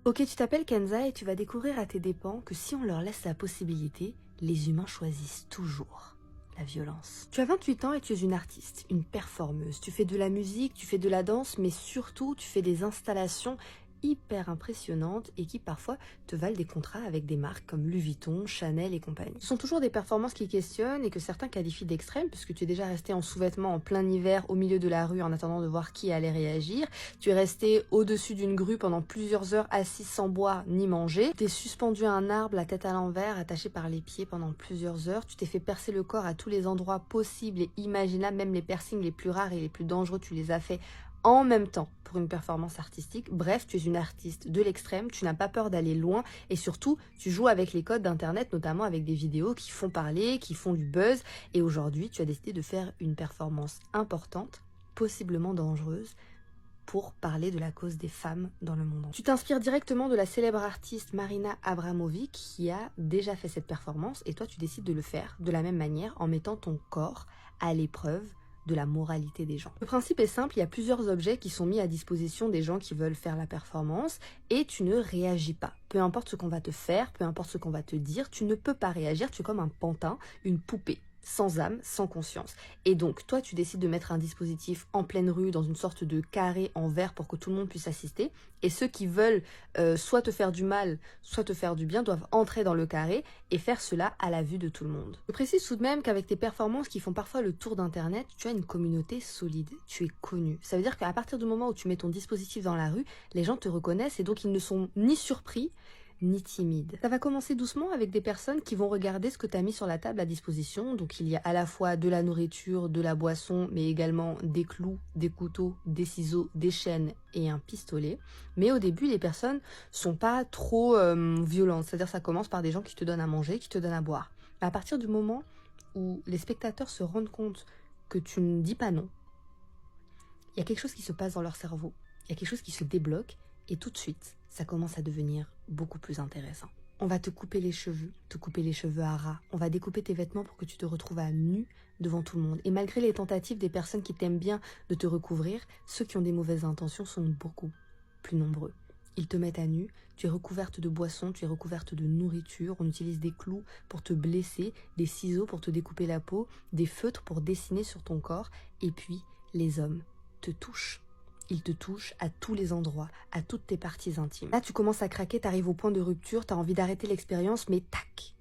Ok, tu t'appelles Kenza et tu vas découvrir à tes dépens que si on leur laisse la possibilité, les humains choisissent toujours la violence. Tu as 28 ans et tu es une artiste, une performeuse. Tu fais de la musique, tu fais de la danse, mais surtout tu fais des installations hyper impressionnantes et qui parfois te valent des contrats avec des marques comme Louis Vuitton, Chanel et compagnie. Ce sont toujours des performances qui questionnent et que certains qualifient d'extrêmes puisque tu es déjà resté en sous-vêtements en plein hiver au milieu de la rue en attendant de voir qui allait réagir. Tu es resté au-dessus d'une grue pendant plusieurs heures assis sans boire ni manger. Tu es suspendu à un arbre la tête à l'envers, attaché par les pieds pendant plusieurs heures. Tu t'es fait percer le corps à tous les endroits possibles et imaginables, même les piercings les plus rares et les plus dangereux, tu les as fait en même temps pour une performance artistique. Bref, tu es une artiste de l'extrême, tu n'as pas peur d'aller loin et surtout, tu joues avec les codes d'internet, notamment avec des vidéos qui font parler, qui font du buzz. Et aujourd'hui, tu as décidé de faire une performance importante, possiblement dangereuse, pour parler de la cause des femmes dans le monde entier. Tu t'inspires directement de la célèbre artiste Marina Abramovic qui a déjà fait cette performance et toi tu décides de le faire de la même manière en mettant ton corps à l'épreuve de la moralité des gens. Le principe est simple, il y a plusieurs objets qui sont mis à disposition des gens qui veulent faire la performance et tu ne réagis pas. Peu importe ce qu'on va te faire, peu importe ce qu'on va te dire, tu ne peux pas réagir, tu es comme un pantin, une poupée. Sans âme, sans conscience. Et donc, toi, tu décides de mettre un dispositif en pleine rue, dans une sorte de carré en verre pour que tout le monde puisse assister. Et ceux qui veulent soit te faire du mal, soit te faire du bien, doivent entrer dans le carré et faire cela à la vue de tout le monde. Je précise tout de même qu'avec tes performances qui font parfois le tour d'internet, tu as une communauté solide, tu es connu. Ça veut dire qu'à partir du moment où tu mets ton dispositif dans la rue, les gens te reconnaissent et donc ils ne sont ni surpris, ni timide. Ça va commencer doucement avec des personnes qui vont regarder ce que tu as mis sur la table à disposition. Donc il y a à la fois de la nourriture, de la boisson, mais également des clous, des couteaux, des ciseaux, des chaînes et un pistolet. Mais au début, les personnes sont pas trop violentes. C'est-à-dire ça commence par des gens qui te donnent à manger, qui te donnent à boire. Mais à partir du moment où les spectateurs se rendent compte que tu ne dis pas non, il y a quelque chose qui se passe dans leur cerveau. Il y a quelque chose qui se débloque et tout de suite, ça commence à devenir beaucoup plus intéressant. On va te couper les cheveux à ras. On va découper tes vêtements pour que tu te retrouves à nu devant tout le monde. Et malgré les tentatives des personnes qui t'aiment bien de te recouvrir, ceux qui ont des mauvaises intentions sont beaucoup plus nombreux. Ils te mettent à nu, tu es recouverte de boissons, tu es recouverte de nourriture, on utilise des clous pour te blesser, des ciseaux pour te découper la peau, des feutres pour dessiner sur ton corps, et puis les hommes te touchent. Il te touche à tous les endroits, à toutes tes parties intimes. Là, tu commences à craquer, tu arrives au point de rupture, tu as envie d'arrêter l'expérience, mais tac,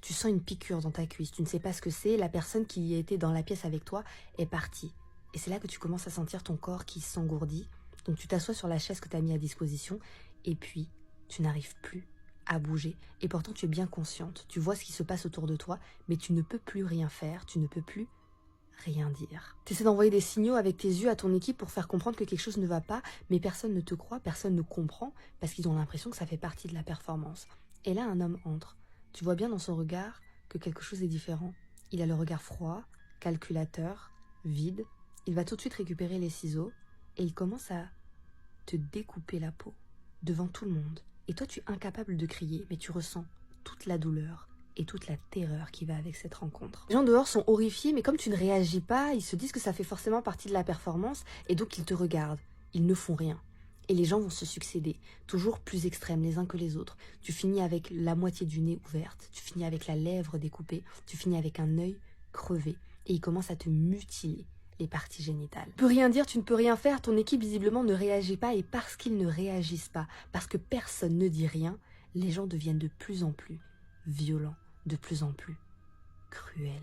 tu sens une piqûre dans ta cuisse. Tu ne sais pas ce que c'est, la personne qui était dans la pièce avec toi est partie. Et c'est là que tu commences à sentir ton corps qui s'engourdit. Donc tu t'assois sur la chaise que tu as mis à disposition, et puis tu n'arrives plus à bouger. Et pourtant, tu es bien consciente. Tu vois ce qui se passe autour de toi, mais tu ne peux plus rien faire, tu ne peux plus rien dire. Tu essaies d'envoyer des signaux avec tes yeux à ton équipe pour faire comprendre que quelque chose ne va pas, mais personne ne te croit, personne ne comprend, parce qu'ils ont l'impression que ça fait partie de la performance. Et là, un homme entre. Tu vois bien dans son regard que quelque chose est différent. Il a le regard froid, calculateur, vide. Il va tout de suite récupérer les ciseaux et il commence à te découper la peau devant tout le monde. Et toi, tu es incapable de crier, mais tu ressens toute la douleur et toute la terreur qui va avec cette rencontre. Les gens dehors sont horrifiés, mais comme tu ne réagis pas, ils se disent que ça fait forcément partie de la performance, et donc ils te regardent. Ils ne font rien. Et les gens vont se succéder, toujours plus extrêmes les uns que les autres. Tu finis avec la moitié du nez ouverte, tu finis avec la lèvre découpée, tu finis avec un œil crevé, et ils commencent à te mutiler les parties génitales. Tu ne peux rien dire, tu ne peux rien faire, ton équipe visiblement ne réagit pas, et parce qu'ils ne réagissent pas, parce que personne ne dit rien, les gens deviennent de plus en plus violents, de plus en plus cruel.